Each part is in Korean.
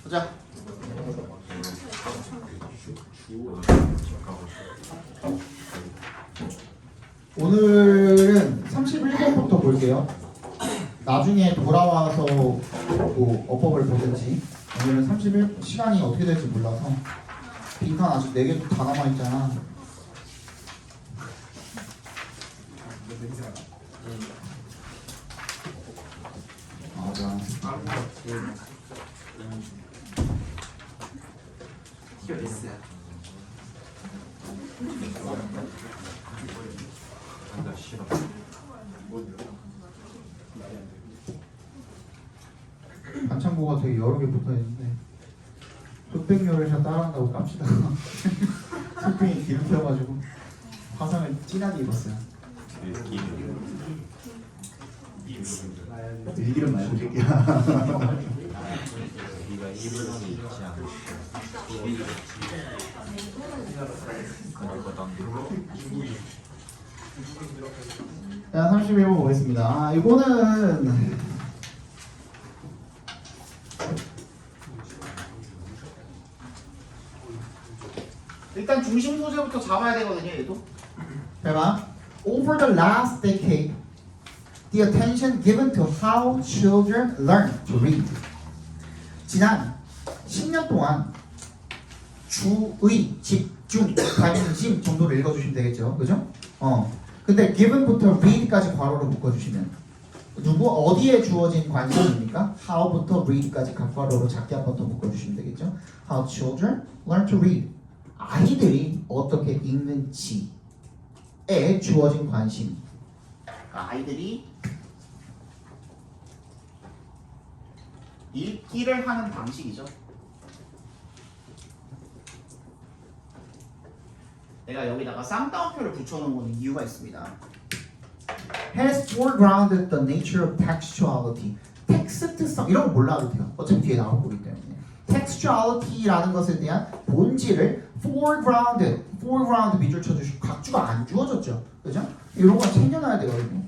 보자. 오늘은 31번부터 볼게요. 나중에 돌아와서 뭐 어법을 보든지. 오늘은 31 시간이 어떻게 될지 몰라서 빈칸 아직 4개 다 남아있잖아. 맞아. 반창고가 되게 여러 개 붙어있는데 흑백 요리사 따라한다고 깝시다가 흑백이 기름 펴가지고 화상을 진하게 입었어요. 일기름 말고 새끼야. 네가 입을 수 있지 않을까? 자, 31번 보겠습니다. 이거는 일단 중심 소재부터 잡아야 되거든요. 얘도. 봐. Over the last decade, the attention given to how children learn to read. 지난 10년 동안 주의, 집중, 관심 정도로 읽어주시면 되겠죠. 그죠? 근데 given부터 read까지 괄호로 묶어주시면 누구 어디에 주어진 관심입니까? how부터 read까지 각괄호로 작게 한 번 더 묶어주시면 되겠죠. How children learn to read. 아이들이 어떻게 읽는지에 주어진 관심. 아이들이 읽기를 하는 방식이죠. 내가 여기다가 쌍따옴표를 붙여놓은 거는 이유가 있습니다. Has foregrounded the nature of textuality. 텍스트성 이런 거 몰라도 돼요. 어차피 뒤에 나올 거기 때문에. textuality라는 것에 대한 본질을 foreground 밑줄 쳐주시고 각주가 안 주어졌죠. 그죠? 이런 거 챙겨놔야 되거든요.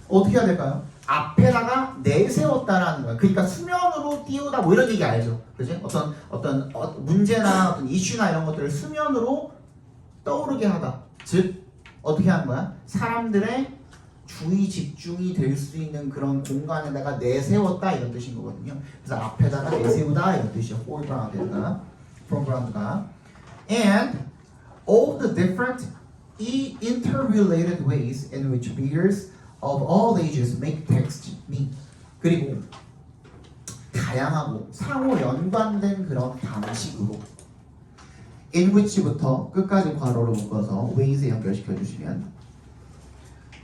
어떻게 해야 될까요? 앞에다가 내세웠다라는 거야. 그러니까 수면으로 띄우다 뭐 이런 얘기 알죠? 그지? 어떤 문제나 어떤 이슈나 이런 것들을 수면으로 떠오르게 하다. 즉 어떻게 하는 거야? 사람들의 주의 집중이 될 수 있는 그런 공간에다가 내세웠다 이런 뜻인 거거든요. 그래서 앞에다가 내세우다 이런 뜻이죠. foreground가 and all the different interrelated ways in which readers of all ages make text meet. 그리고 다양하고 상호 연관된 그런 방식으로 in which부터 끝까지 괄호로 묶어서 ways에 연결시켜 주시면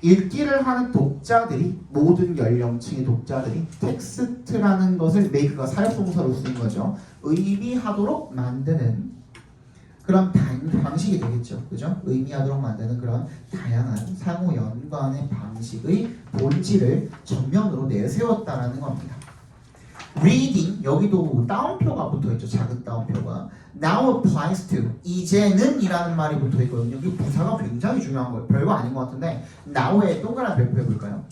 읽기를 하는 독자들이 모든 연령층의 독자들이 텍스트라는 것을 make가 사역동사로 쓰인 거죠. 의미하도록 만드는 그런 방식이 되겠죠. 그죠? 의미하도록 만드는 그런 다양한 상호 연관의 방식의 본질을 전면으로 내세웠다라는 겁니다. reading 여기도 따옴표가 붙어있죠. 작은 따옴표가 now applies to 이제는 이라는 말이 붙어있거든요. 이 부사가 굉장히 중요한 거예요. 별거 아닌 것 같은데 now에 동그란 별표 해볼까요?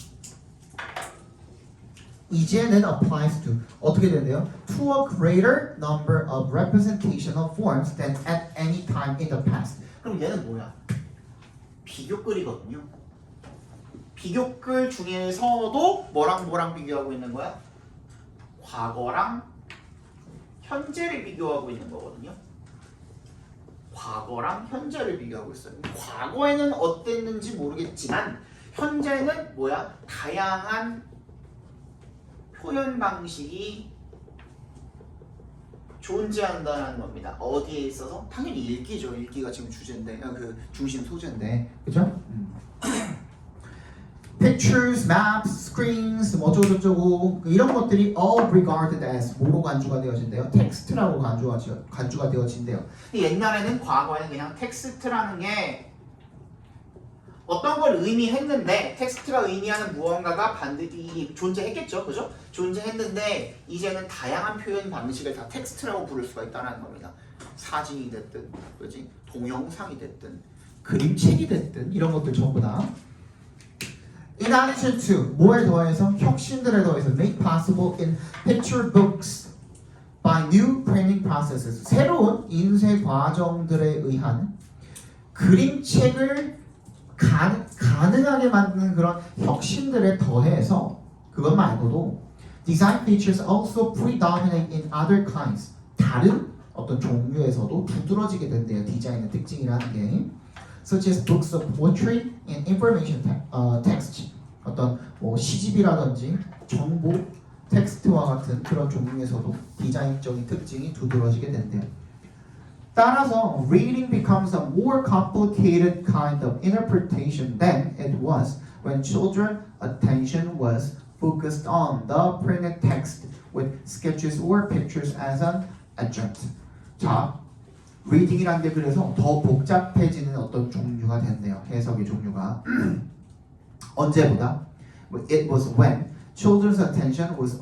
이제는 applies to 어떻게 되는데요? to a greater number of representational forms than at any time in the past. 그럼 얘는 뭐야? 비교글이거든요. 비교글 중에서도 뭐랑 비교하고 있는 거야? 과거랑 현재를 비교하고 있는 거거든요. 과거랑 현재를 비교하고 있어요. 과거에는 어땠는지 모르겠지만 현재는 뭐야? 다양한 표현 방식이 존재한다는 겁니다. 어디에 있어서? 당연히 읽기죠. 읽기가 지금 주제인데, 그 중심 소재인데, 그죠? Pictures, maps, screens, 뭐 어쩌고저쩌고 이런 것들이 all regarded as 뭐로 간주가 되어진대요? 텍스트라고 간주가 되어진대요. 옛날에는 과거에는 그냥 텍스트라는 게 어떤 걸 의미했는데 텍스트가 의미하는 무언가가 반드시 존재했겠죠, 그죠? 존재했는데 이제는 다양한 표현 방식을 다 텍스트라고 부를 수가 있다는 겁니다. 사진이 됐든, 그렇지? 동영상이 됐든, 그림책이 됐든 이런 것들 전부 다. In addition to 뭐에 더해서 혁신들에 더해서 make possible in picture books by new printing processes, 새로운 인쇄 과정들에 의한 그림책을 가능하게 만드는 그런 혁신들에 더해서 그것 말고도 design features also predominate in other kinds, 다른 어떤 종류에서도 두드러지게 된대요. 디자인의 특징이라는 게 such as books of poetry and information text, 어떤 뭐 시집이라든지 정보 텍스트와 같은 그런 종류에서도 디자인적인 특징이 두드러지게 된대요. 따라서 reading becomes a more complicated kind of interpretation than it was when children's attention was focused on the printed text with sketches or pictures as an adjunct. 자, reading이라는 게 그래서 더 복잡해지는 어떤 종류가 됐네요. 해석의 종류가. 언제보다? It was when children's attention was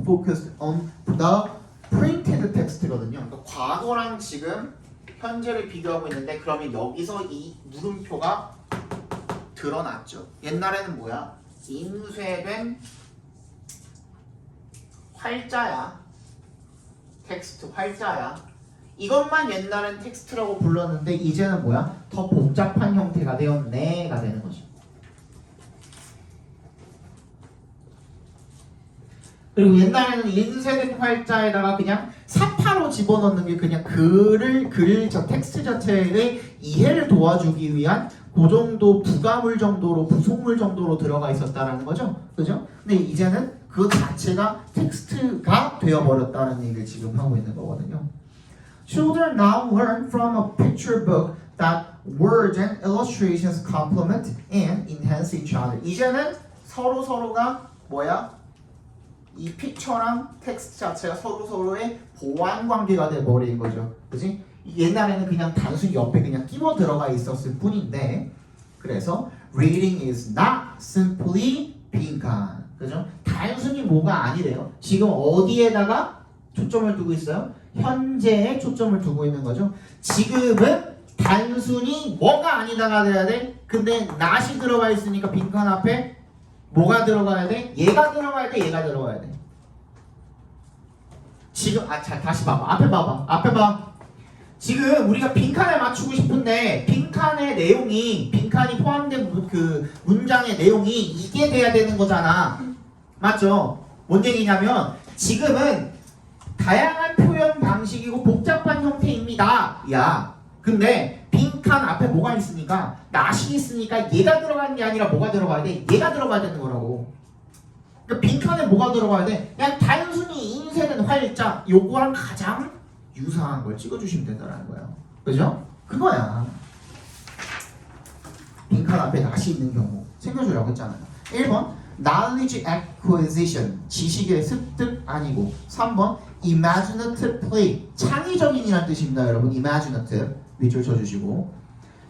focused on the printed text거든요. 그러니까 과거랑 지금 현재를 비교하고 있는데 그러면 여기서 이 물음표가 드러났죠. 옛날에는 뭐야? 인쇄된 활자야. 텍스트 활자야. 이것만 옛날엔 텍스트라고 불렀는데 이제는 뭐야? 더 복잡한 형태가 되었네가 되는 거죠. 그리고 옛날에는 인쇄된 활자에다가 그냥 사파로 집어넣는 게 그냥 저 텍스트 자체의 이해를 도와주기 위한 그 정도 부가물 정도로 부속물 정도로 들어가 있었다라는 거죠. 그죠? 근데 이제는 그 자체가 텍스트가 되어버렸다는 얘기를 지금 하고 있는 거거든요. Children now learn from a picture book that words and illustrations complement and enhance each other. 이제는 서로가 뭐야? 이 픽처랑 텍스트 자체가 서로의 보완 관계가 돼버린 거죠. 그지? 옛날에는 그냥 단순히 옆에 그냥 끼워 들어가 있었을 뿐인데 그래서 reading is not simply 빈칸. 그죠? 단순히 뭐가 아니래요. 지금 어디에다가 초점을 두고 있어요? 현재에 초점을 두고 있는 거죠. 지금은 단순히 뭐가 아니다가 돼야 돼. 근데 not이 들어가 있으니까 빈칸 앞에 뭐가 들어가야 돼? 얘가 들어가야 돼, 얘가 들어가야 돼. 지금 자 다시 봐봐. 앞에 봐. 지금 우리가 빈칸에 맞추고 싶은데 빈칸의 내용이 빈칸이 포함된 그 문장의 내용이 이게 돼야 되는 거잖아. 맞죠? 뭔 얘기냐면 지금은 다양한 표현 방식이고 복잡한 형태입니다. 야, 근데 빈칸 앞에 뭐가 있으니까 not이 있으니까 얘가 들어가는 게 아니라 뭐가 들어가야 돼? 얘가 들어가야 되는 거라고. 그러니까 빈칸에 뭐가 들어가야 돼? 그냥 단순히 인쇄된 활자 요거랑 가장 유사한 걸 찍어주시면 된다는 거예요. 그죠? 그거야. 빈칸 앞에 not이 있는 경우 챙겨주라고 했잖아요. 1번 knowledge acquisition 지식의 습득 아니고 3번 imaginative play 창의적인이라는 뜻입니다. 여러분 imaginative 밑줄 쳐주시고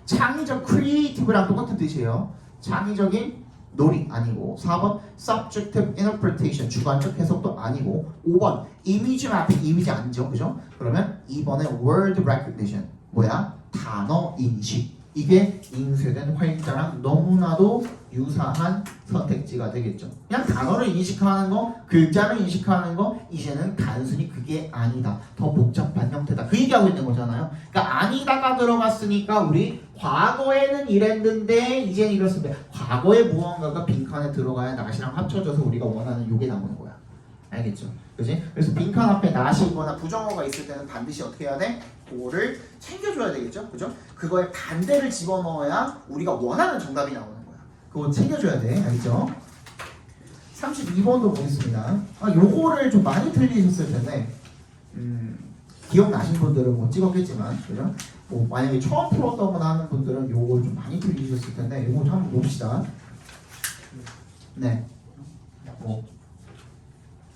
창의적 creative랑 똑같은 뜻이에요. 창의적인 놀이 아니고 4번 subjective interpretation 주관적 해석도 아니고 5번 image mapping 이미지 아니죠. 그죠? 그러면 2번에 word recognition 뭐야? 단어 인식 이게 인쇄된 활자랑 너무나도 유사한 선택지가 되겠죠. 그냥 단어를 인식하는 거, 글자를 인식하는 거 이제는 단순히 그게 아니다. 더 복잡한 형태다. 그 얘기하고 있는 거잖아요. 그러니까 아니다가 들어갔으니까 우리 과거에는 이랬는데 이제는 이렇습니다. 과거에 무언가가 빈칸에 들어가야 not이랑 합쳐져서 우리가 원하는 요게 나오는 거야. 알겠죠? 그지? 그래서 빈칸 앞에 not이 있거나 부정어가 있을 때는 반드시 어떻게 해야 돼? 그거를 챙겨줘야 되겠죠? 그죠? 그거에 반대를 집어넣어야 우리가 원하는 정답이 나오는 거야. 그거 챙겨줘야 돼. 알겠죠? 32번도 보겠습니다. 요거를 좀 많이 틀리셨을 텐데 기억나신 분들은 뭐 찍었겠지만 그죠? 뭐 만약에 처음 풀었다거나 하는 분들은 요거 좀 많이 틀리셨을 텐데 요거 좀 한번 봅시다. 네. 뭐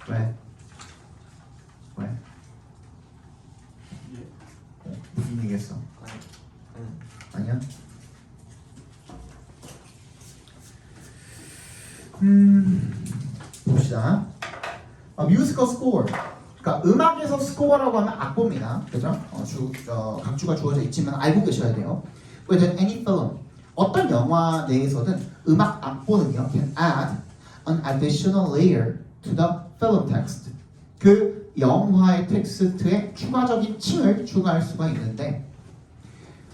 왜? 무슨 얘기했어? 아니야? 봅시다. 뮤지컬 스코어. 그러니까 음악에서 스코어라고 하면 악보입니다. 그죠? 각주가 주어져 있지만 알고 계셔야 돼요. Within any film, 어떤 영화 내에서든 음악 악보는요 can add an additional layer to the film text. 그 영화의 텍스트에 추가적인 층을 추가할 수가 있는데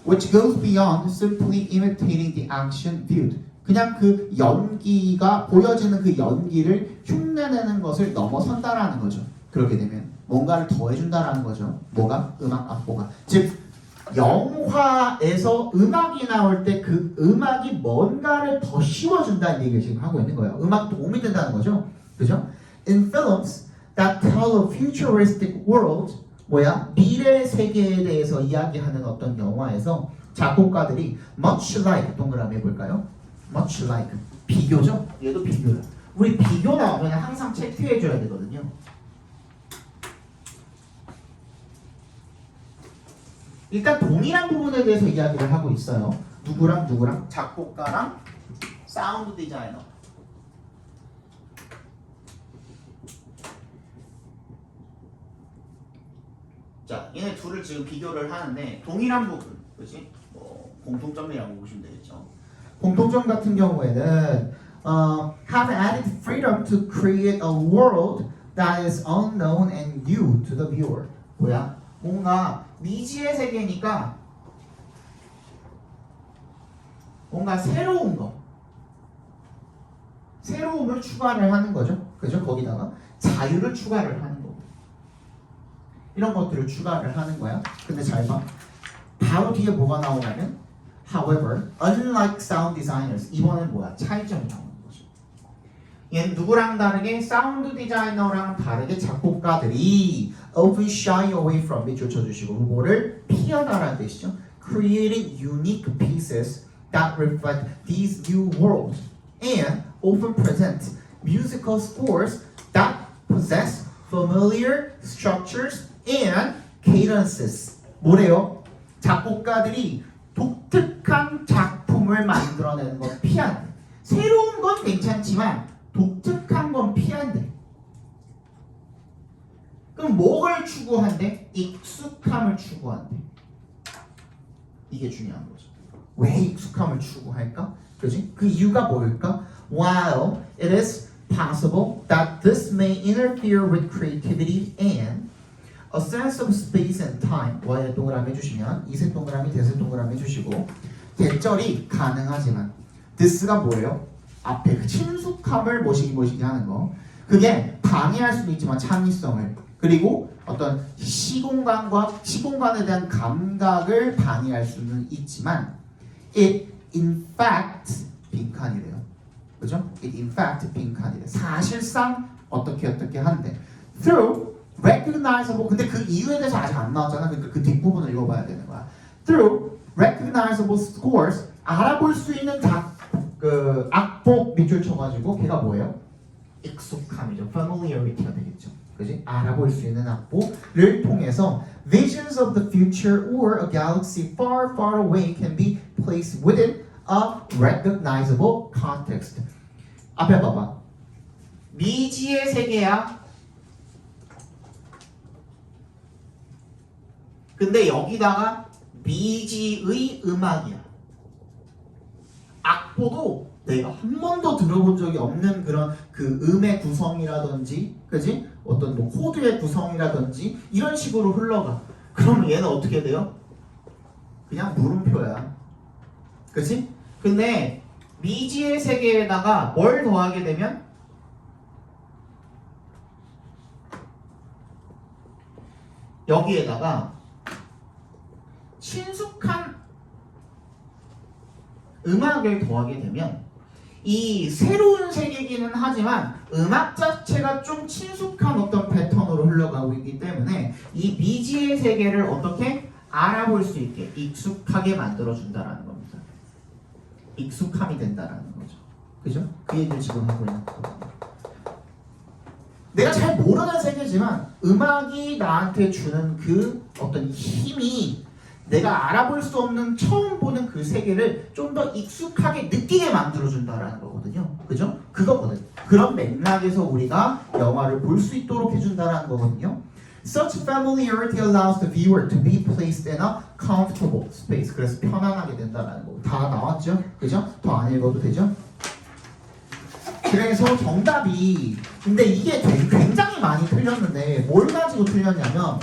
which goes beyond simply imitating the action viewed. 그냥 그 연기가 보여지는 그 연기를 흉내내는 것을 넘어선다라는 거죠. 그렇게 되면 뭔가를 더해준다라는 거죠. 뭐가? 음악 악보가. 즉 영화에서 음악이 나올 때 그 음악이 뭔가를 더 씌워준다는 얘기를 지금 하고 있는 거예요. 음악 도움이 된다는 거죠. 그죠? In films that tell a futuristic world, 뭐야? 미래 세계에 대해서 이야기하는 어떤 영화에서 작곡가들이 much like, 동그라미 해볼까요? much like, 비교죠? 얘도 비교야. 우리 비교 나오면 항상 체크해줘야 되거든요. 일단 동일한 부분에 대해서 이야기를 하고 있어요. 누구랑 누구랑? 작곡가랑 사운드 디자이너. 자, 얘네 둘을 지금 비교를 하는데 동일한 부분, 그렇지? 뭐 공통점이라고 보시면 되겠죠. 공통점 같은 경우에는 have added freedom to create a world that is unknown and new to the viewer. 뭐야? 뭔가 미지의 세계니까 뭔가 새로운 거, 새로움을 추가를 하는 거죠. 그죠? 거기다가 자유를 추가를 하는 거고 이런 것들을 추가를 하는 거야. 근데 잘 봐. 바로 뒤에 뭐가 나오냐면 however, unlike sound designers, 이번엔 뭐야? 차이점이 나오는 거죠. 얘는 누구랑 다르게 사운드 디자이너랑 다르게 작곡가들이 often shy away from 밑줄 쳐주시고 뭐를 피하다라는 뜻이죠. Creating unique pieces that reflect these new worlds and often present musical scores that possess familiar structures and cadences. 뭐래요? 작곡가들이 독특한 작품을 만들어내는 건 피한대. 새로운 건 괜찮지만 독특한 건 피한대. 그럼 뭐를 추구한대? 익숙함을 추구한대. 이게 중요한 거죠. 왜 익숙함을 추구할까? 그렇지? 그 이유가 뭘까? While it is possible that this may interfere with creativity and a sense of space and time. Y에 동그라미 해주시면 이색 동그라미, 대색 동그라미 해주시고 대절이 가능하지만 this가 뭐예요? 앞에 그 친숙함을 모시기 하는 거. 그게 방해할 수도 있지만 창의성을 그리고 어떤 시공간에 대한 감각을 방해할 수는 있지만 it in fact 빈칸이래요. 그죠? it in fact 빈칸이래. 사실상 어떻게 한데 through recognizable. 근데 그 이유에 대해서 아직 안 나왔잖아. 그러니까 그 뒷부분을 읽어봐야 되는 거야. through recognizable scores. 알아볼 수 있는 그 악보 밑줄 쳐가지고 걔가 뭐예요? 익숙함이죠. familiarity가 되겠죠. 그지? 알아볼 수 있는 악보를 통해서 visions of the future or a galaxy far, far away can be placed within a recognizable context. 앞에 봐봐. 미지의 세계야. 근데 여기다가 미지의 음악이야. 악보도 내가 한 번도 들어본 적이 없는 그런 그 음의 구성이라든지, 그지? 어떤 뭐 코드의 구성이라든지 이런 식으로 흘러가. 그러면 얘는 어떻게 돼요? 그냥 물음표야. 그지? 근데 미지의 세계에다가 뭘 더하게 되면 여기에다가 친숙한 음악을 더하게 되면 이 새로운 세계이기는 하지만 음악 자체가 좀 친숙한 어떤 패턴으로 흘러가고 있기 때문에 이 미지의 세계를 어떻게 알아볼 수 있게 익숙하게 만들어준다라는 겁니다. 익숙함이 된다라는 거죠. 그죠? 그 얘기를 지금 하고 있는 거거든요. 내가 잘 모르는 세계지만 음악이 나한테 주는 그 어떤 힘이 내가 알아볼 수 없는 처음 보는 그 세계를 좀 더 익숙하게 느끼게 만들어준다라는 거거든요. 그죠? 그거거든. 그런 맥락에서 우리가 영화를 볼 수 있도록 해준다라는 거거든요. Such familiarity allows the viewer to be placed in a comfortable space. 그래서 편안하게 된다라는 거. 다 나왔죠? 그죠? 더 안 읽어도 되죠? 그래서 정답이 근데 이게 굉장히 많이 틀렸는데 뭘 가지고 틀렸냐면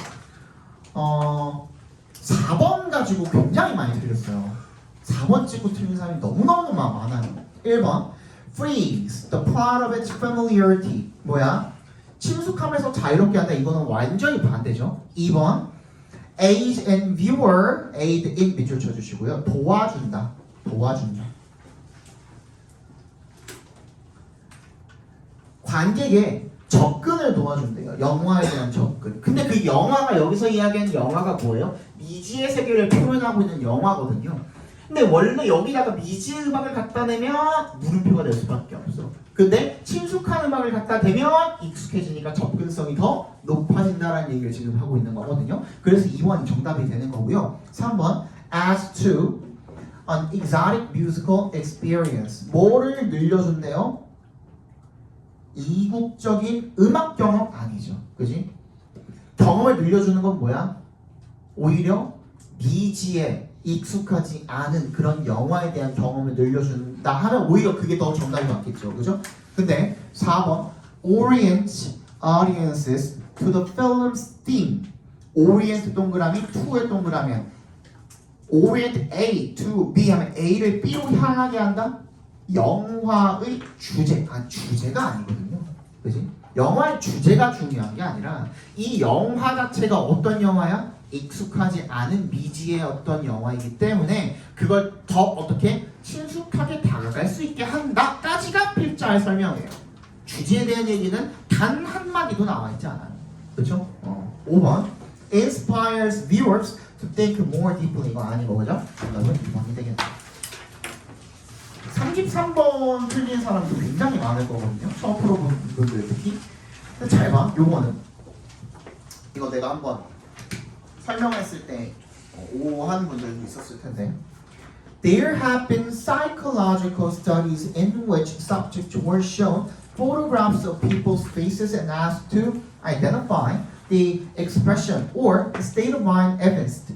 4번 가지고 굉장히 많이 틀렸어요. 4번 찍고 틀린 사람이 너무너무 많아요. 1번 freeze the plot of its familiarity 뭐야? 친숙함에서 자유롭게 한다. 이거는 완전히 반대죠. 2번 aid and viewer aid in 밑줄 쳐주시고요. 도와준다. 관객의 접근을 도와준대요. 영화에 대한 접근. 근데 그 영화가 여기서 이야기하는 영화가 뭐예요? 미지의 세계를 표현하고 있는 영화거든요. 근데 원래 여기다가 미지의 음악을 갖다 대면 물음표가 될 수밖에 없어. 근데 친숙한 음악을 갖다 대면 익숙해지니까 접근성이 더 높아진다는 얘기를 지금 하고 있는 거거든요. 그래서 2번이 정답이 되는 거고요. 3번 as to an exotic musical experience. 뭐를 늘려준대요? 이국적인 음악 경험 아니죠. 그지? 경험을 늘려주는 건 뭐야? 오히려 미지에 익숙하지 않은 그런 영화에 대한 경험을 늘려준다 하면 오히려 그게 더 정답이 맞겠죠. 그죠? 근데 4번 orient audiences to the film's theme. orient 동그라미, to의 동그라미. orient A to B 하면 A를 B로 향하게 한다? 영화의 주제, 주제가 아니거든요. 그지? 영화의 주제가 중요한 게 아니라 이 영화 자체가 어떤 영화야? 익숙하지 않은 미지의 어떤 영화이기 때문에 그걸 더 어떻게 친숙하게 다가갈 수 있게 한다까지가 필자의 설명이에요. 주제에 대한 얘기는 단 한마디도 나와 있지 않아요. 그렇죠? 5번 inspires viewers to think more deeply. 이거 아닌 거죠? 정답은 2번이 되겠네. 33번 틀린 사람도 굉장히 많을 거거든요. 처음 풀어본 분들 특히. 근데 잘 봐. 요거는 이거 내가 한번 설명했을 때 오 하는 분들도 있었을 텐데. There have been psychological studies in which subjects were shown photographs of people's faces and asked to identify the expression or the state of mind evinced.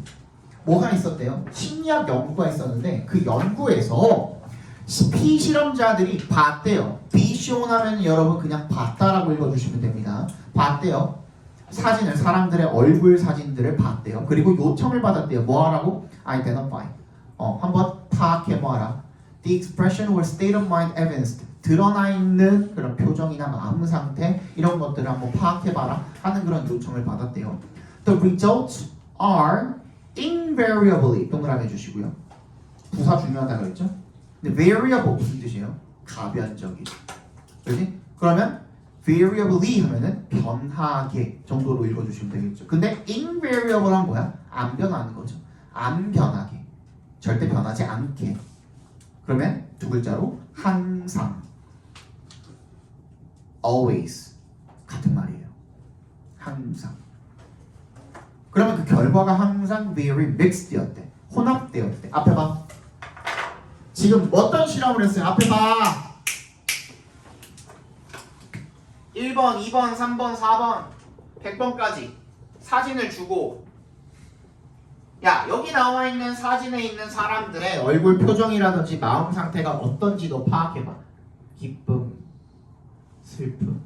뭐가 있었대요? 심리학 연구가 있었는데 그 연구에서 피실험자들이 봤대요. 비쇼 하면 여러분 그냥 봤다라고 읽어주시면 됩니다. 봤대요. 사진을 사람들의 얼굴 사진들을 봤대요. 그리고 요청을 받았대요. 뭐 하라고? Identify. 한번 파악해 뭐하라. The expression or state of mind evinced. 드러나 있는 그런 표정이나 마음 상태 이런 것들을 한번 파악해봐라 하는 그런 요청을 받았대요. The results are invariably 동그라미 해주시고요. 부사 중요하다고 했죠? 근데 variable 무슨 뜻이에요? 가변적인. 그렇지? 그러면 variably 하면은 변하게 정도로 읽어주시면 되겠죠. 근데 invariable은 뭐야? 안 변하는 거죠. 안 변하게. 절대 변하지 않게. 그러면 두 글자로 항상. always. 같은 말이에요. 항상. 그러면 그 결과가 항상 very mixed였대. 혼합되었대. 앞에 봐. 지금 어떤 실험을 했어요? 앞에 봐. 1번, 2번, 3번, 4번, 100번까지 사진을 주고 야, 여기 나와 있는 사진에 있는 사람들의 얼굴 표정이라든지 마음 상태가 어떤지 너 파악해봐. 기쁨, 슬픔,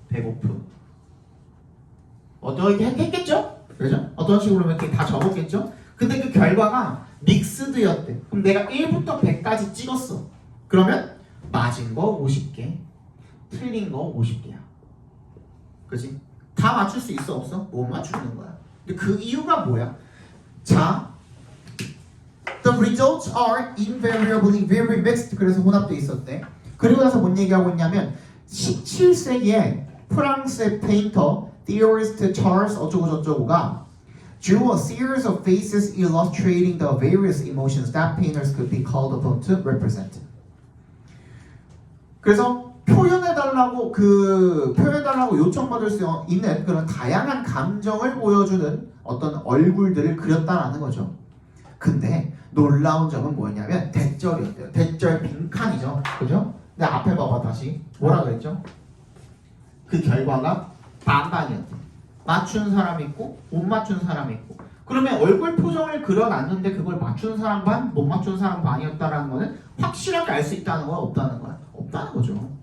배고픔. 어떻게 했겠죠? 그죠? 어떤 식으로 이렇게 다 적었겠죠? 근데 그 결과가 믹스드였대. 그럼 내가 1부터 100까지 찍었어. 그러면 맞은 거 50개, 틀린 거 50개야. 그치? 다 맞출 수 있어 없어? 못 맞추는 거야. 근데 그 이유가 뭐야? 자, the results are invariably very mixed. 그래서 혼합돼 있었대. 그리고 나서 뭔 얘기하고 있냐면 17세기에 프랑스의 페인터 theorist 찰스 어쩌고 저쩌고가 drew a series of faces illustrating the various emotions that painters could be called upon to represent. 그래서 표현해달라고 요청받을 수 있는 그런 다양한 감정을 보여주는 어떤 얼굴들을 그렸다라는 거죠. 근데 놀라운 점은 뭐였냐면 대절이었대요. 대절 빈칸이죠. 그죠? 근데 앞에 봐봐 다시 뭐라 그랬죠? 그 결과가 반반이었대. 맞춘 사람 있고 못 맞춘 사람 있고. 그러면 얼굴 표정을 그려놨는데 그걸 맞춘 사람 반, 못 맞춘 사람 반이었다라는 거는 확실하게 알 수 있다는 거야, 없다는 거야? 없다는 거죠.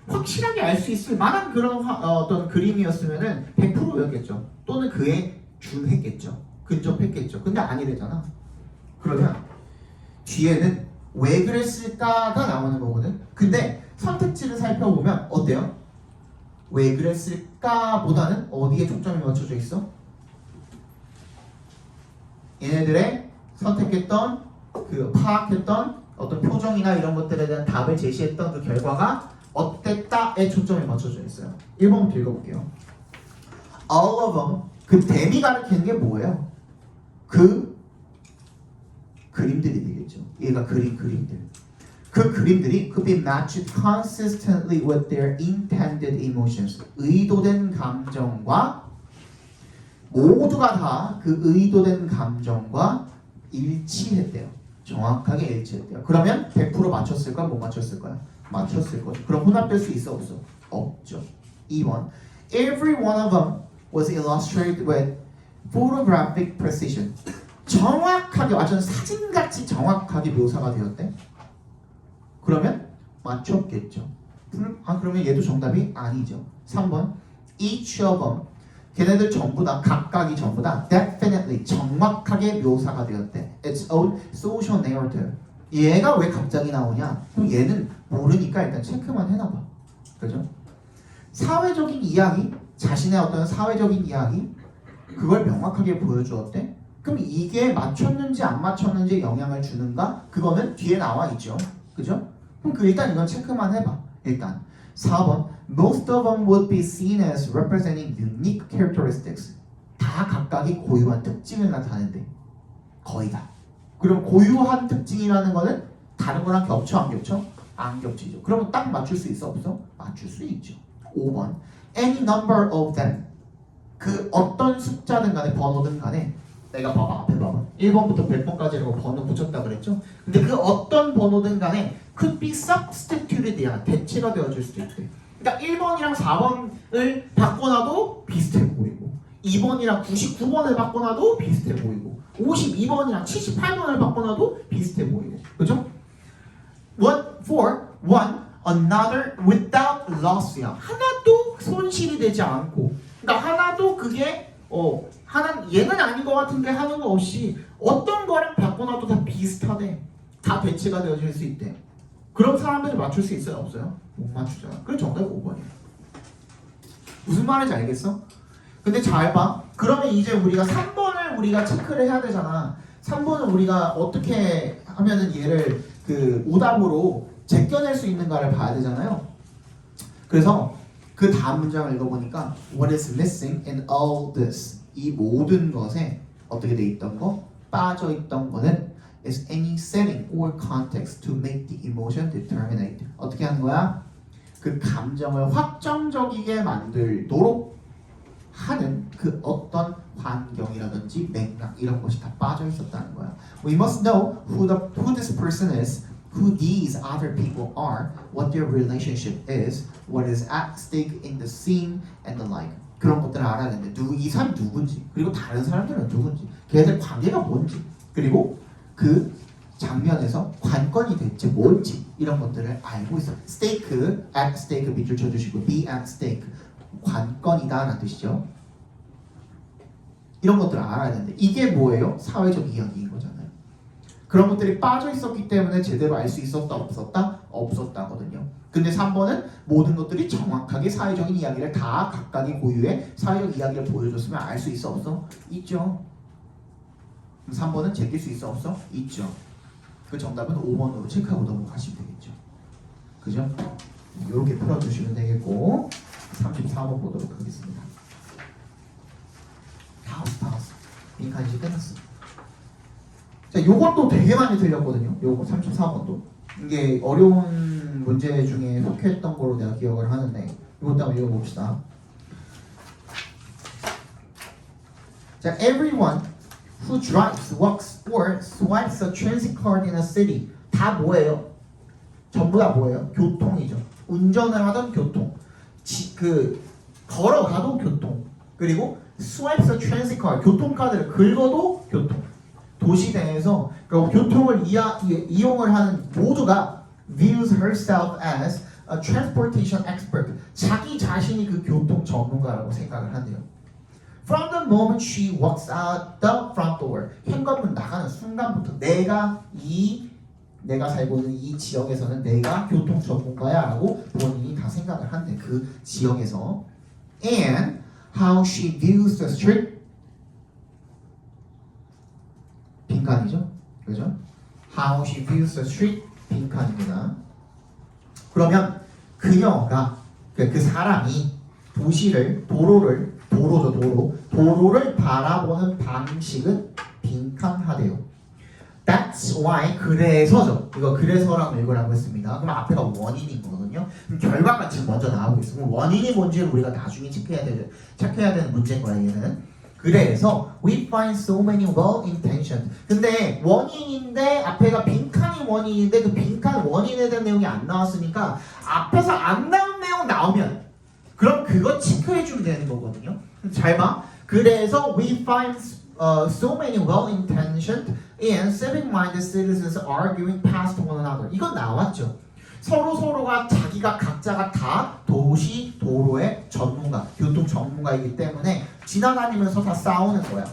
확실하게 알 수 있을 만한 그런 어떤 그림이었으면은 100%였겠죠. 또는 그에 준했겠죠. 근접했겠죠. 근데 아니래잖아. 그러면 뒤에는 왜 그랬을까가 나오는 거거든. 근데 선택지를 살펴보면 어때요? 왜 그랬을까보다는 어디에 초점이 맞춰져 있어? 얘네들의 선택했던 그 파악했던 어떤 표정이나 이런 것들에 대한 답을 제시했던 그 결과가 어땠다에 초점이 맞춰져 있어요. 1번부터 읽어볼게요. All of them. 그 them이 가리키는 게 뭐예요? 그 그림들이 되겠죠. 얘가 그린 그림들. 그 그림들이 could be matched consistently with their intended emotions. 의도된 감정과 모두가 다 그 의도된 감정과 일치했대요. 정확하게 일치했대요. 그러면 100% 맞췄을까? 못 맞췄을까요? 맞췄을 거죠. 그럼 혼합될 수 있어 없어? 없죠. 2번. Every one of them was illustrated with photographic precision. 정확하게 완전 사진같이 정확하게 묘사가 되었대. 그러면 맞췄겠죠. 그러면 얘도 정답이 아니죠. 3번. Each of them. 걔네들 전부 다 각각이 전부 다 definitely 정확하게 묘사가 되었대. Its own social narrative. 얘가 왜 갑자기 나오냐? 그럼 얘는 모르니까 일단 체크만 해놔봐. 그죠? 사회적인 이야기, 자신의 어떤 사회적인 이야기, 그걸 명확하게 보여주었대. 그럼 이게 맞췄는지 안 맞췄는지 영향을 주는가? 그거는 뒤에 나와 있죠. 그죠? 그럼 일단 이건 체크만 해봐. 일단 4번. Most of them would be seen as representing unique characteristics. 다 각각이 고유한 특징을 나타내는데 거의 다. 그럼 고유한 특징이라는 거는 다른 거랑 겹쳐 안 겹쳐? 안 겹치죠. 그러면 딱 맞출 수 있어 없어? 맞출 수 있죠. 5번. Any number of them. 그 어떤 숫자든 간에 번호든 간에 내가 봐봐 앞에 봐봐 1번부터 100번까지라고 번호 붙였다 그랬죠? 근데 그 어떤 번호든 간에 could be substituted 대체가 되어줄 수도 있대. 그러니까 1번이랑 4번을 바꿔놔도 비슷해 보이고 2번이랑 99번을 바꿔놔도 비슷해 보이고 52번이랑 78번을 바꿔놔도 비슷해 보이고 그죠? One for one another without loss야. 하나도 손실이 되지 않고 그러니까 하나도 그게 하나 얘는 아닌 것 같은데 하는 거 없이 어떤 거랑 바꿔놔도 다 비슷하대. 다 배치가 되어질 수 있대. 그런 사람들이 맞출 수 있어요? 없어요? 못 맞추잖아. 그래 정답 5번이야. 무슨 말인지 알겠어? 근데 잘 봐. 그러면 이제 우리가 3번을 우리가 체크를 해야 되잖아. 3번은 우리가 어떻게 하면은 얘를 그 오답으로 제껴낼 수 있는가를 봐야 되잖아요. 그래서 그 다음 문장을 읽어보니까 What is missing in all this? 이 모든 것에 어떻게 돼 있던 거? 빠져 있던 거는 is any setting or context to make the emotion determinate. 어떻게 하는 거야? 그 감정을 확정적이게 만들도록 하는 그 어떤 환경이라든지 맥락 이런 것이 다 빠져 있었다는 거야. We must know who this person is, who these other people are, what their relationship is, what is at stake in the scene, and the like. 그런 것들을 알아야 되는데 이 사람 누군지, 그리고 다른 사람들은 누군지, 걔들 관계가 뭔지, 그리고 그 장면에서 관건이 대체 뭘지 이런 것들을 알고 있어. stake, at stake 밑줄 쳐주시고 be at stake 관건이다 라는 뜻이죠. 이런 것들을 알아야 되는데 이게 뭐예요? 사회적 이야기인 거잖아요. 그런 것들이 빠져 있었기 때문에 제대로 알 수 있었다 없었다? 없었다거든요. 근데 3번은 모든 것들이 정확하게 사회적인 이야기를 다 각각의 고유의 사회적 이야기를 보여줬으면 알 수 있어 없어? 있죠. 3번은 제낄 수 있어 없어? 있죠. 그 정답은 5번으로 체크하고 넘어가시면 되겠죠. 그죠? 이렇게 풀어주시면 되겠고 34번 보도록 하겠습니다. 다 왔어. 빈칸이 이제 끝났어. 자, 요것도 되게 많이 틀렸거든요. 요거 34번도. 이게 어려운 문제 중에 속했던 걸로 내가 기억을 하는데 이것도 한번 읽어봅시다. 자, everyone who drives, walks, or swipes a transit card in a city 다 뭐예요? 전부 다 뭐예요? 교통이죠. 운전을 하던 교통, 걸어가도 교통, 그리고 swipes a transit card 교통카드를 긁어도 교통. 도시 내에서 교통을 이용을 하는 모두가 views herself as a transportation expert. 자기 자신이 그 교통 전문가라고 생각을 한대요. From the moment she walks out the front door, 현관문 나가는 순간부터 내가 살고 있는 이 지역에서는 내가 교통 전문가야라고 본인이 다 생각을 한대. 그 지역에서. And how she views the street. 빈칸이죠, 그죠? How she views the street. 빈칸입니다. 그러면 그녀가 그 사람이 도로를 바라보는 방식은 빈칸하대요. That's why 그래서죠. 이거 그래서라고 읽으라고 했습니다. 그럼 앞에가 원인인 거거든요. 그럼 결과가 지금 먼저 나오고 있어. 그럼 원인이 뭔지를 우리가 나중에 체크해야 되는 문제인 거야 얘는. 그래서 we find so many well-intentioned. 근데 원인인데 앞에가 빈칸이 원인인데 그 빈칸 원인에 대한 내용이 안 나왔으니까 앞에서 안 나온 내용 나오면 그럼 그거 체크해주면 되는 거거든요. 잘 봐. 그래서 we find so many well-intentioned and civic-minded citizens arguing past one another. 이건 나왔죠. 서로가 각자가 다 도로의 전문가, 교통 전문가이기 때문에 지나다니면서 다 싸우는 거야.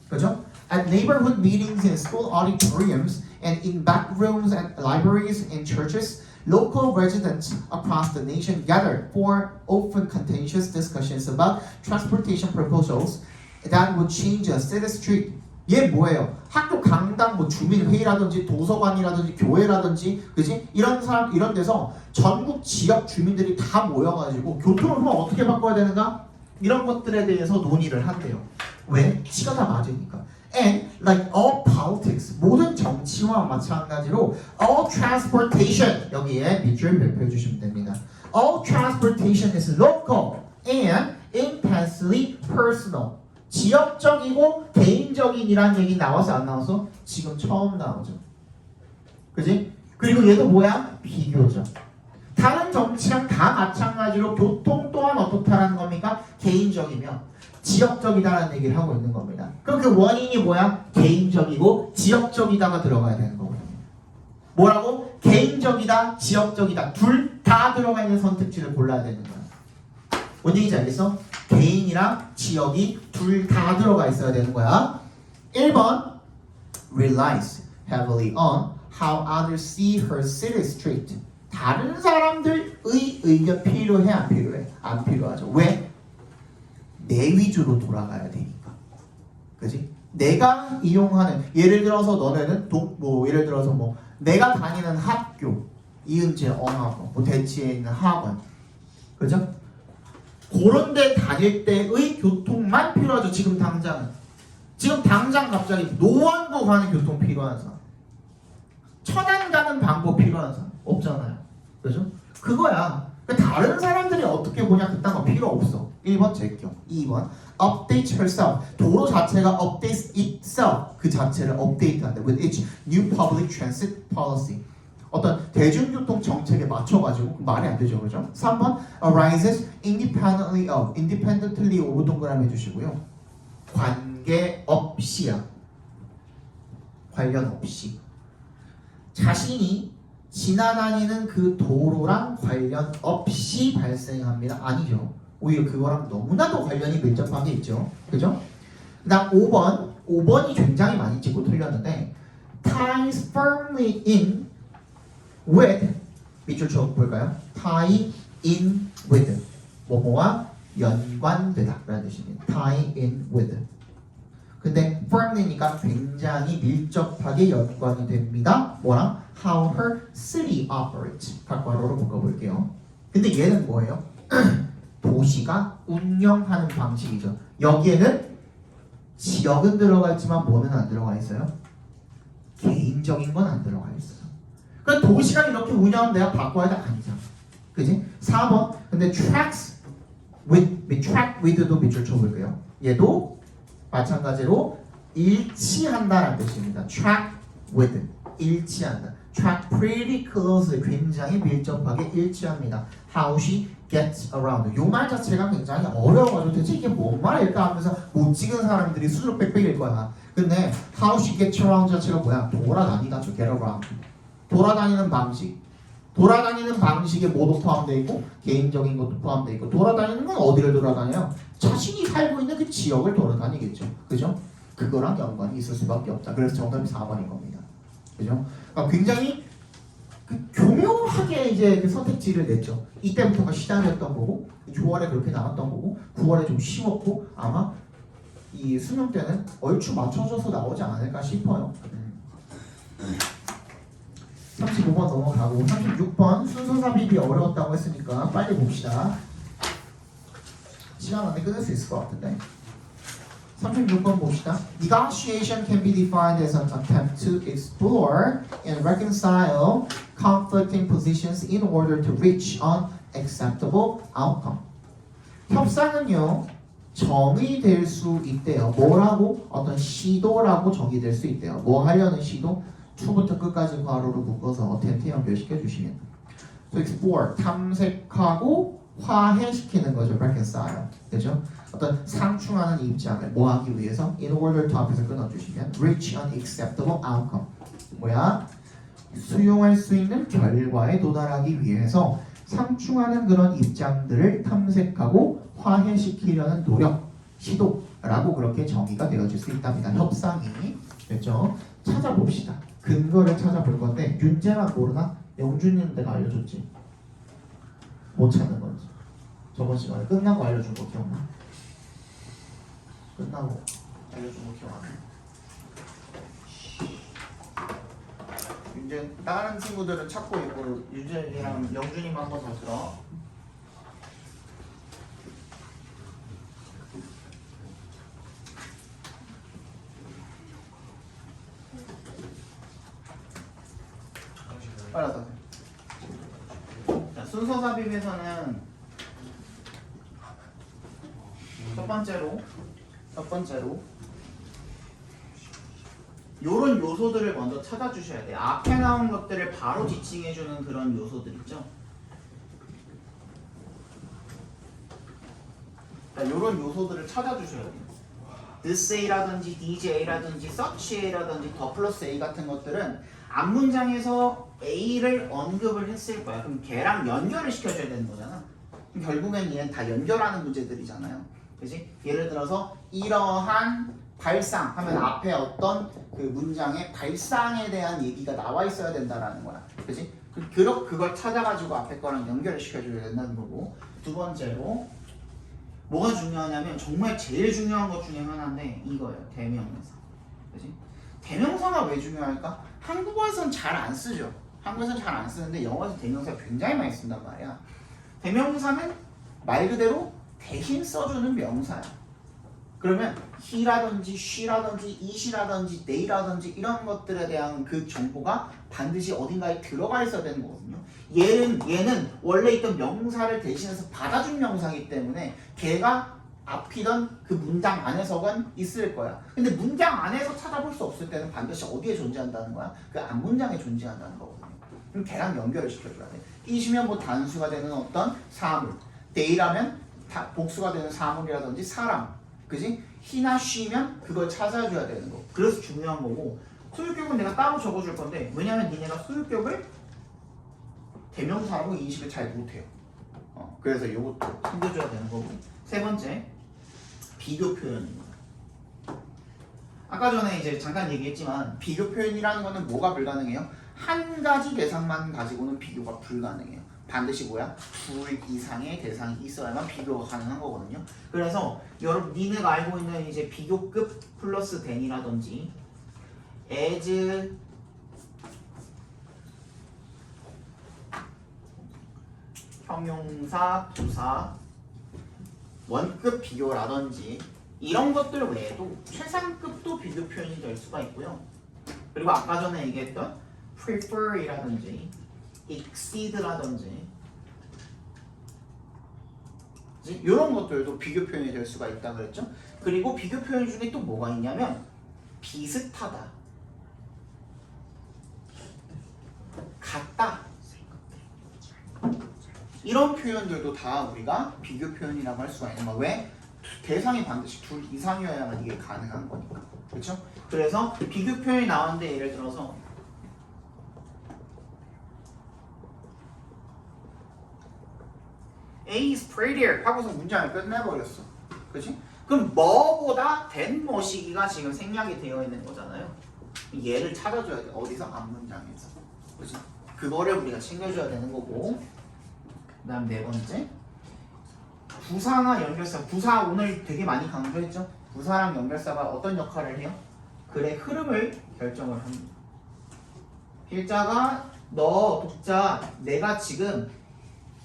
그죠? At neighborhood meetings in school auditoriums and in back rooms at libraries and churches, local residents across the nation gathered for often contentious discussions about transportation proposals that would change a city street. 얘 뭐예요? 학교 강당 뭐 주민 회의라든지 도서관이라든지 교회라든지 그지? 이런 데서 전국 지역 주민들이 다 모여가지고 교통을 그럼 어떻게 바꿔야 되는가? 이런 것들에 대해서 논의를 한대요. 왜? 치가 다 맞으니까. And like all politics, 모든 정치와 마찬가지로 all transportation, 여기에 밑줄 발표해 주시면 됩니다. All transportation is local and intensely personal. 지역적이고 개인적인이라는 얘기 나와서 안 나와서 지금 처음 나오죠. 그지? 그리고 얘도 뭐야? 비교죠. 다른 정치랑 다 마찬가지로 교통 또한 어떻다라는 겁니까? 개인적이며 지역적이다라는 얘기를 하고 있는 겁니다. 그럼 그 원인이 뭐야? 개인적이고 지역적이다가 들어가야 되는 거거든요. 뭐라고? 개인적이다, 지역적이다 둘 다 들어가 있는 선택지를 골라야 되는 거야. 뭔 얘기인지 알겠어? 개인이랑 지역이 둘 다 들어가 있어야 되는 거야. 1번 relies heavily on how others see her city street. 다른 사람들의 의견 필요해 안 필요해? 안 필요하죠. 왜? 내 위주로 돌아가야 되니까. 그지? 내가 이용하는 예를 들어서 너네는 예를 들어서 내가 다니는 학교 이은재 어학원 대치에 있는 학원 그죠? 그런 데 다닐 때의 교통만 필요하죠. 지금 당장 갑자기 노원구 가는 교통 필요한 사람, 천안 가는 방법 필요한 사람 없잖아요. 그죠? 그거야. 다른 사람들이 어떻게 보냐 그딴 거 필요 없어. 1번 제껴. 2번 update herself. 도로 자체가 update itself. 그 자체를 업데이트한다. With each new public transit policy. 어떤 대중교통 정책에 맞춰가지고 말이 안 되죠, 그죠? 3번 arises independently of 동그라미 해주시고요. 관계없이야. 관련 없이. 자신이 지나다니는 그 도로랑 관련 없이 발생합니다. 아니죠. 오히려 그거랑 너무나도 관련이 밀접하게 있죠. 그죠? 그 다음 5번이 굉장히 많이 찍고 틀렸는데 ties firmly in with 밑줄 쳐 볼까요? tie in with 뭐뭐와 연관되다 라는 뜻입니다. tie in with. 근데 firmly니까 굉장히 밀접하게 연관이 됩니다. 뭐랑? how her city operates. 각괄호로 묶어볼게요. 근데 얘는 뭐예요? 도시가 운영하는 방식이죠. 여기에는 지역은 들어가 있지만 뭐는 안 들어가 있어요? 개인적인 건 안 들어가 있어요. 그러니까 도시가 이렇게 운영하면 내가 바꿔야 돼? 아니잖아. 그지? 4번 근데 track with도 밑줄 쳐볼게요. 얘도 마찬가지로 일치한다라는 뜻입니다. track with 일치한다. track pretty close 굉장히 밀접하게 일치합니다. how she gets around. 요 말 자체가 굉장히 어려워가지고 대체 이게 뭔 말일까 하면서 못 찍은 사람들이 수두룩 빽빽일 거야. 근데 how she gets around 자체가 뭐야? 돌아다니다죠. get around. 돌아다니는 방식. 돌아다니는 방식에 뭐도 포함되어 있고 개인적인 것도 포함되어 있고 돌아다니는 건 어디를 돌아다녀요? 자신이 살고 있는 그 지역을 돌아다니겠죠. 그죠? 그거랑 연관이 있을 수밖에 없다. 그래서 정답이 4번인 겁니다. 그죠? 그러니까 굉장히 교묘하게 이제 그 선택지를 냈죠. 이때부터가 시작이었던 거고 6월에 그렇게 나왔던 거고 9월에 좀 쉬웠고 아마 이 수능 때는 얼추 맞춰져서 나오지 않을까 싶어요. 35번 넘어가고 36번 순서삽입이 어려웠다고 했으니까 빨리 봅시다. 시간 안에 끝낼 수 있을 것 같은데 36번 봅시다. Negotiation can be defined as an attempt to explore and reconcile conflicting positions in order to reach an acceptable outcome. 협상은요 정의될 수 있대요. 뭐라고? 어떤 시도라고 정의될 수 있대요. 뭐 하려는 시도? 초부터 끝까지 괄호로 묶어서 어텐트 연결시켜 주시면 So explore, 탐색하고 화해시키는 거죠. reconcile. 그죠? 어떤 상충하는 입장을 뭐 하기 위해서 in order to 앞에서 끊어주시면 reach an acceptable outcome. 뭐야? 수용할 수 있는 결과에 도달하기 위해서 상충하는 그런 입장들을 탐색하고 화해시키려는 노력, 시도라고 그렇게 정의가 되어질 수 있답니다. 협상이. 됐죠? 찾아봅시다. 근거를 찾아볼 건데 윤재만 모르나? 영준이는 내가 알려줬지. 못 찾는 건지. 저번 시간에 끝나고 알려준 거 기억나? 끝나고 알려준 거 기억 안 나? 윤재 다른 친구들은 찾고 있고 윤재랑 영준이만 한 번 더 들어. 빨리 왔다. 자, 순서 삽입에서는 첫 번째로 요런 요소들을 먼저 찾아주셔야 돼요. 앞에 나온 것들을 바로 지칭해주는 그런 요소들 있죠. 자, 요런 요소들을 찾아주셔야 돼요. this A라든지 DJ라든지 such A라든지 더 플러스 A 같은 것들은 앞문장에서 A를 언급을 했을 거야. 그럼 걔랑 연결을 시켜줘야 되는 거잖아. 그럼 결국엔 얘는 다 연결하는 문제들이잖아요. 그치? 예를 들어서 이러한 발상 하면 앞에 어떤 그 문장의 발상에 대한 얘기가 나와 있어야 된다라는 거야. 그치? 그걸 찾아가지고 앞에 거랑 연결을 시켜줘야 된다는 거고. 두 번째로 뭐가 중요하냐면 정말 제일 중요한 것 중에 하나인데 이거예요. 대명사. 그치? 대명사가 왜 중요할까? 한국어에서는 잘 안 쓰죠. 한국에서는 잘 안 쓰는데 영어에서 대명사 굉장히 많이 쓴단 말이야. 대명사는 말 그대로 대신 써주는 명사야. 그러면 he라든지 she라든지 it이라든지 they라든지 이런 것들에 대한 그 정보가 반드시 어딘가에 들어가 있어야 되는 거거든요. 얘는 원래 있던 명사를 대신해서 받아준 명사이기 때문에 걔가 앞이던 그 문장 안에서건 있을 거야. 근데 문장 안에서 찾아볼 수 없을 때는 반드시 어디에 존재한다는 거야? 그 앞문장에 존재한다는 거거든요. 그럼 걔랑 연결을 시켜줘야 돼. it이면 뭐 단수가 되는 어떤 사물, they라면 복수가 되는 사물이라든지 사람, 그지? he나 she면 그걸 찾아줘야 되는 거. 그래서 중요한 거고 소유격은 내가 따로 적어줄 건데 왜냐면 니네가 소유격을 대명사라고 인식을 잘 못해요. 그래서 이것도 챙겨줘야 되는 거고. 세 번째, 비교 표현입니다. 아까 전에 이제 잠깐 얘기했지만 비교 표현이라는 거는 뭐가 불가능해요? 한 가지 대상만 가지고는 비교가 불가능해요. 반드시 뭐야? 둘 이상의 대상이 있어야만 비교가 가능한 거거든요. 그래서 여러분 니네가 알고 있는 이제 비교급 플러스 than이라든지 as 형용사, 부사, 원급 비교라든지 이런 것들 외에도 최상급도 비교 표현이 될 수가 있고요. 그리고 아까 전에 얘기했던 prefer이라든지 exceed라든지 이런 것들도 비교 표현이 될 수가 있다 그랬죠. 그리고 비교 표현 중에 또 뭐가 있냐면 비슷하다, 같다 이런 표현들도 다 우리가 비교 표현이라고 할 수가 있는 거야. 왜? 대상이 반드시 둘 이상이어야만 이게 가능한 거니까. 그렇죠? 그래서 비교 표현이 나왔는데 예를 들어서 A is prettier 하고서 문장을 끝내버렸어. 그치? 그럼 뭐보다 된 뭐시기가 지금 생략이 되어 있는 거잖아요. 얘를 찾아줘야 돼. 어디서? 앞문장에서. 그치? 그거를 우리가 챙겨줘야 되는 거고. 그 다음 네 번째, 부사나 연결사. 부사 오늘 되게 많이 강조했죠? 부사랑 연결사가 어떤 역할을 해요? 글의 흐름을 결정을 합니다. 필자가 너 독자 내가 지금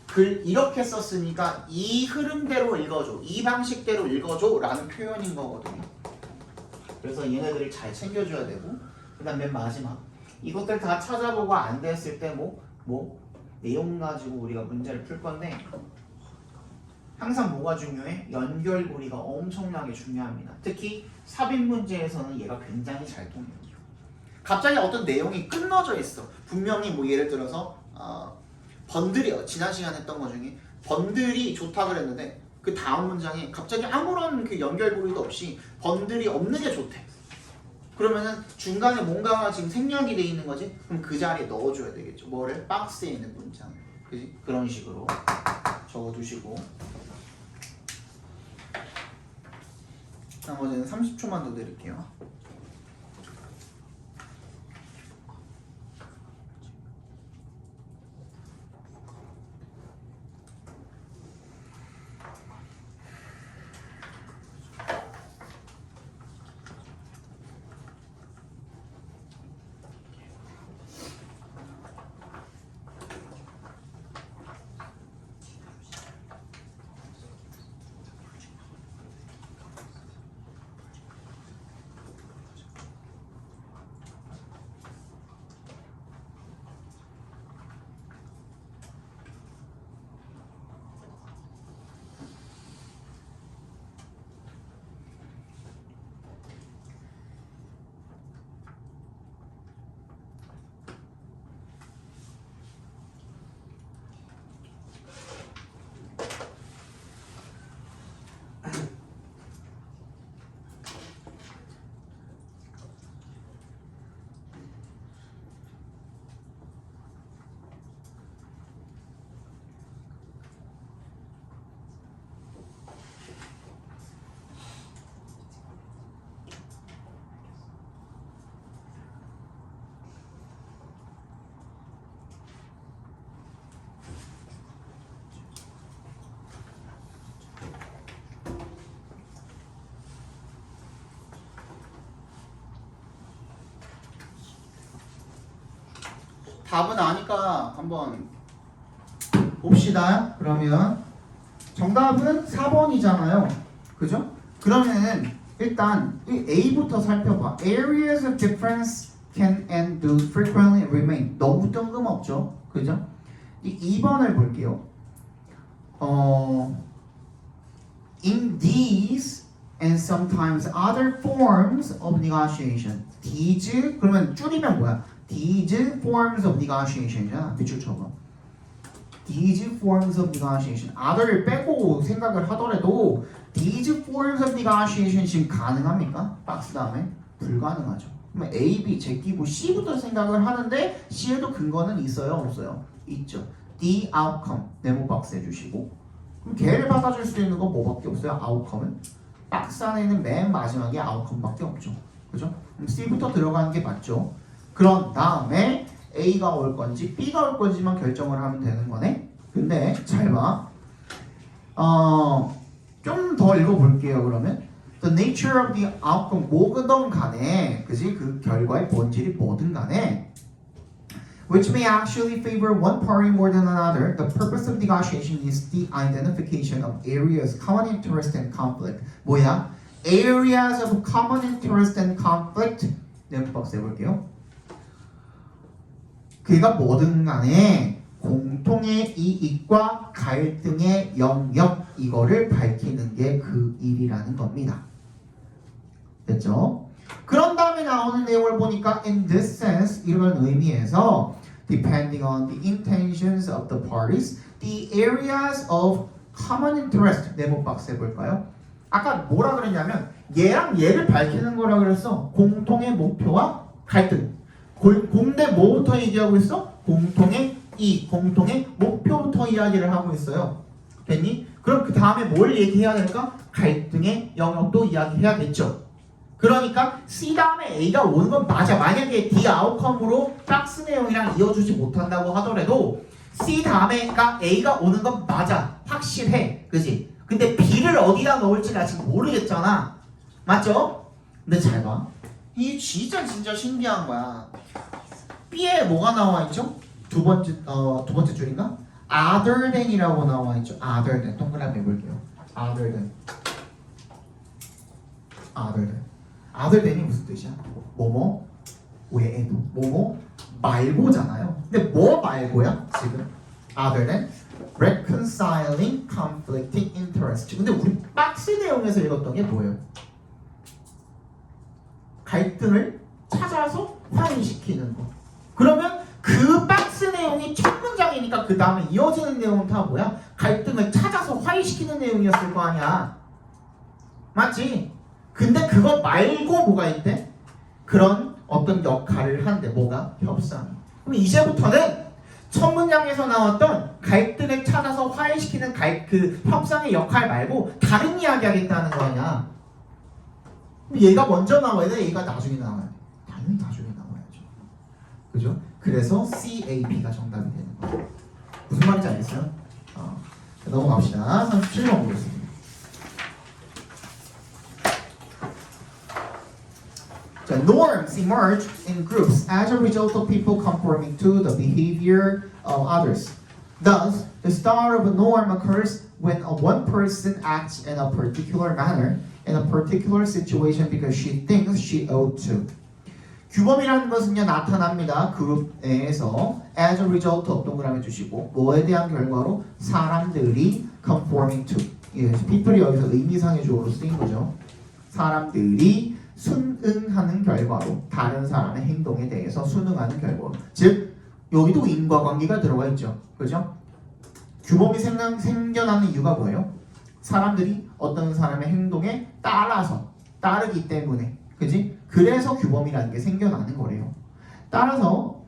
글 이렇게 썼으니까 이 흐름대로 읽어줘, 이 방식대로 읽어줘 라는 표현인 거거든요. 그래서 얘네들을 잘 챙겨줘야 되고, 그 다음 맨 마지막, 이것들 다 찾아보고 안 됐을 때 내용 가지고 우리가 문제를 풀 건데, 항상 뭐가 중요해? 연결고리가 엄청나게 중요합니다. 특히 삽입 문제에서는 얘가 굉장히 잘 통해요. 갑자기 어떤 내용이 끊어져 있어. 분명히 뭐 예를 들어서 번들이요. 지난 시간에 했던 거 중에 번들이 좋다 그랬는데 그 다음 문장에 갑자기 아무런 그 연결고리도 없이 번들이 없는 게 좋대. 그러면은 중간에 뭔가가 지금 생략이 돼 있는 거지? 그럼 그 자리에 넣어줘야 되겠죠. 뭐를? 박스에 있는 문장. 그지? 그런 식으로 적어두시고, 나머지는 30초만 더 드릴게요. 답은 아니까 한번 봅시다. 그러면 정답은 4번이잖아요. 그죠? 그러면 일단 이 A부터 살펴봐. Areas of difference can and do frequently remain. 너무 뜬금없죠? 그죠? 이 2번을 볼게요. In these and sometimes other forms of negotiation. These 그러면 줄이면 뭐야? These forms of negotiation이잖아. 밑줄 쳐봐. These forms of negotiation. other를 빼고 생각을 하더라도 these forms of negotiation 지금 가능합니까? 박스 다음에 불가능하죠. 그러면 A, B 제끼고 C부터 생각을 하는데 C에도 근거는 있어요? 없어요? 있죠. The outcome 네모 박스 해주시고, 그럼 걔를 받아줄 수 있는 건 뭐밖에 없어요? outcome은 박스 안에 있는 맨 마지막에 outcome밖에 없죠. 그죠? 그럼 C부터 들어가는 게 맞죠. 그런 다음에 A가 올 건지 B가 올 건지만 결정을 하면 되는 거네. 근데 잘 봐. 좀 더 읽어볼게요. 그러면 The nature of the outcome 뭐든 간에, 그지? 그 결과의 본질이 뭐든 간에 which may actually favor one party more than another. The purpose of negotiation is the identification of areas common interest and conflict. 뭐야? Areas of common interest and conflict. 네모 박스 해볼게요. 그가 뭐든 간에 공통의 이익과 갈등의 영역, 이거를 밝히는 게 그 일이라는 겁니다. 됐죠? 그런 다음에 나오는 내용을 보니까 in this sense, 이런 의미에서 depending on the intentions of the parties, the areas of common interest. 네모 박스 해볼까요? 아까 뭐라 그랬냐면 얘랑 얘를 밝히는 거라 그랬어. 공통의 목표와 갈등. 공대 뭐부터 얘기하고 있어? 공통의 이익, 공통의 목표부터 이야기를 하고 있어요. 됐니? 그럼 그 다음에 뭘 얘기해야 될까? 갈등의 영역도 이야기해야겠죠. 그러니까 C 다음에 A가 오는 건 맞아. 만약에 D 아웃컴으로 박스 내용이랑 이어주지 못한다고 하더라도 C 다음에가 A가 오는 건 맞아. 확실해. 그지? 근데 B를 어디다 넣을지 나 지금 모르겠잖아. 맞죠? 근데 잘 봐. 이 진짜 신기한 거야. B에 뭐가 나와 있죠? 두 번째 줄인가? other than이라고 나와 있죠. other than. 동그라미 해볼게요. other than. other than. other than이 무슨 뜻이야? 뭐뭐 외에도. 뭐뭐 말고잖아요. 근데 뭐 말고야? 지금 other than reconciling conflicting interest. 근데 우리 박스 내용에서 읽었던 게 뭐예요? 갈등을 찾아서 화해시키는 거. 그러면 그 박스 내용이 첫 문장이니까 그 다음에 이어지는 내용은 다 뭐야? 갈등을 찾아서 화해시키는 내용이었을 거 아니야. 맞지? 근데 그거 말고 뭐가 있대? 그런 어떤 역할을 한대. 뭐가? 협상. 그럼 이제부터는 첫 문장에서 나왔던 갈등을 찾아서 화해시키는 그 협상의 역할 말고 다른 이야기 하겠다는 거 아니야. 그럼 얘가 먼저 나와야 돼? 얘가 나중에 나와야 돼? 당연히 나중에 나와야죠. 그죠? 그래서 CAB가 정답이 되는 거예요. 무슨 말인지 알겠어요? 넘어갑시다. 37번 보겠습니다. 자, norms emerge in groups as a result of people conforming to the behavior of others. Thus, the start of a norm occurs when one person acts in a particular manner in a particular situation because she thinks she ought to. 규범이라는 것은요 나타납니다. 그룹 내에서 as a result of 동그라미 주시고 뭐에 대한 결과로 사람들이 conforming to. 예, people이 여기서 의미상의 주어로 쓰인 거죠. 사람들이 순응하는 결과로 다른 사람의 행동에 대해서 순응하는 결과로. 즉 여기도 인과관계가 들어가 있죠. 그죠? 규범이 생겨나는 이유가 뭐예요? 사람들이 어떤 사람의 행동에 따라서 따르기 때문에. 그지? 그래서 규범이라는 게 생겨나는 거래요. 따라서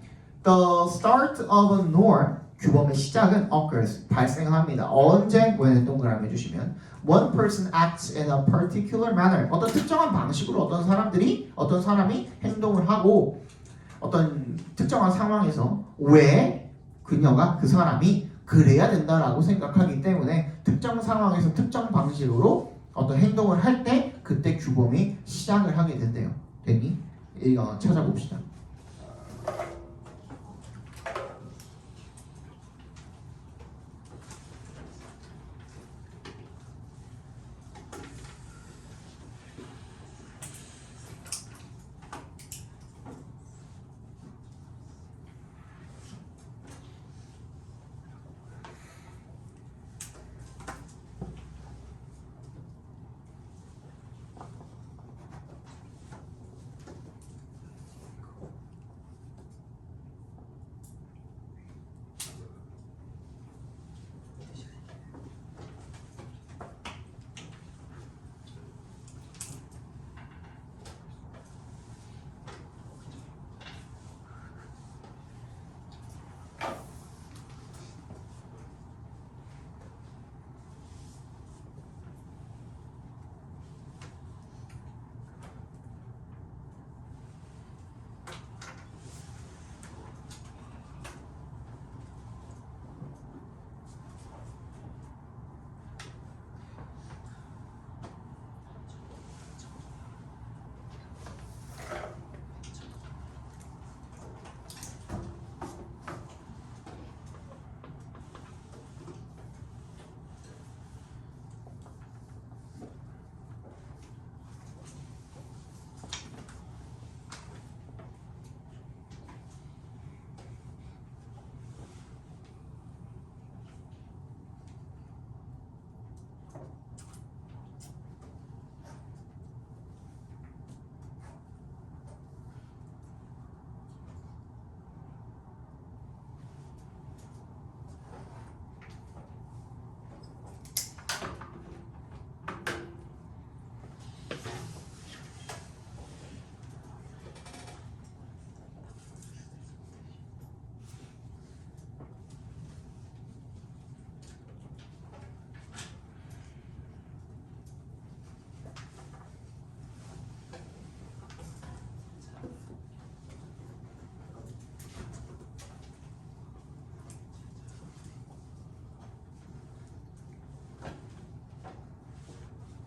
the start of a norm 규범의 시작은 occurs 발생합니다. 언제? when 동그라미 해주시면 one person acts in a particular manner 어떤 특정한 방식으로 어떤 사람이 행동을 하고 어떤 특정한 상황에서 왜 그녀가 그 사람이 그래야 된다라고 생각하기 때문에 특정 상황에서 특정 방식으로 어떤 행동을 할 때 그때 규범이 시작을 하게 된대요. 됐니? 이거 찾아봅시다.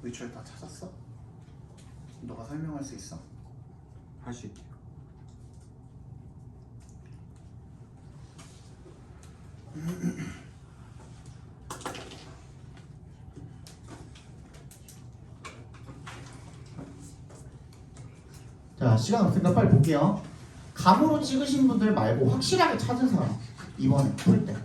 위치를 다 찾았어? 너가 설명할 수 있어? 할 수 있대요. 자, 시간 없으니까 빨리 볼게요. 감으로 찍으신 분들 말고 확실하게 찾은 사람 이번에 풀 때.